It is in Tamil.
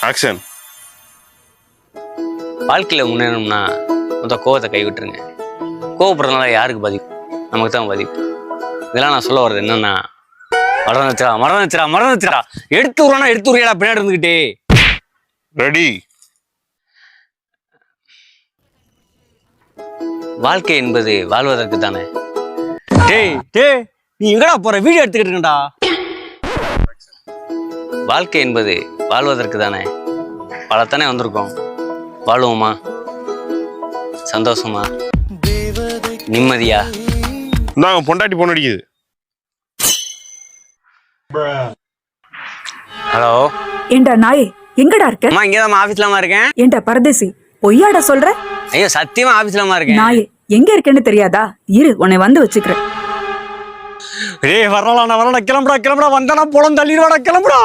ஆக்ஷன். வாழ்க்கையில் முன்னேறணும்னா மொத்தம் கோவத்தை கைவிட்டுருங்க. கோவப்படுறதுனால யாருக்கு பாதிப்பு? நமக்கு தான் பாதிப்பு. இதெல்லாம் நான் சொல்ல வர்றது என்னன்னா, மறந்துச்சுடா எடுத்து விடுறியாடா பின்னாடி இருந்துகிட்டே. ரெடி. வாழ்க்கை என்பது வாழ்வதற்கு தானே. நீ எங்கடா போற? வீடியோ எடுத்துக்கிட்டு இருக்கா. வாழ்க்கை என்பது வாழ்வதற்கு தானே. பலத்தானே வந்திருக்கோம். வாழுவோமா சந்தோஷமா நிம்மதியா? நாங்க பொண்டாட்டி பொண்ணு அடிக்குது. ஹலோ ஏண்டா நாயே, எங்கடா இருக்க? அம்மா இங்கதான் ஆபீஸ்லாமா இருக்கேன். ஏண்டா பரதேசி, பொய்யாடா சொல்ற? ஐயோ சத்தியமா ஆபீஸ்லாமா இருக்கேன். நாயே, எங்க இருக்கேன்னு தெரியாதா? இரு, உன்னை வந்து வச்சுக்கிறேன். வரலாம் கிளம்புடா வந்தானா போலம் தள்ளிடுவாடா கிளம்புடா.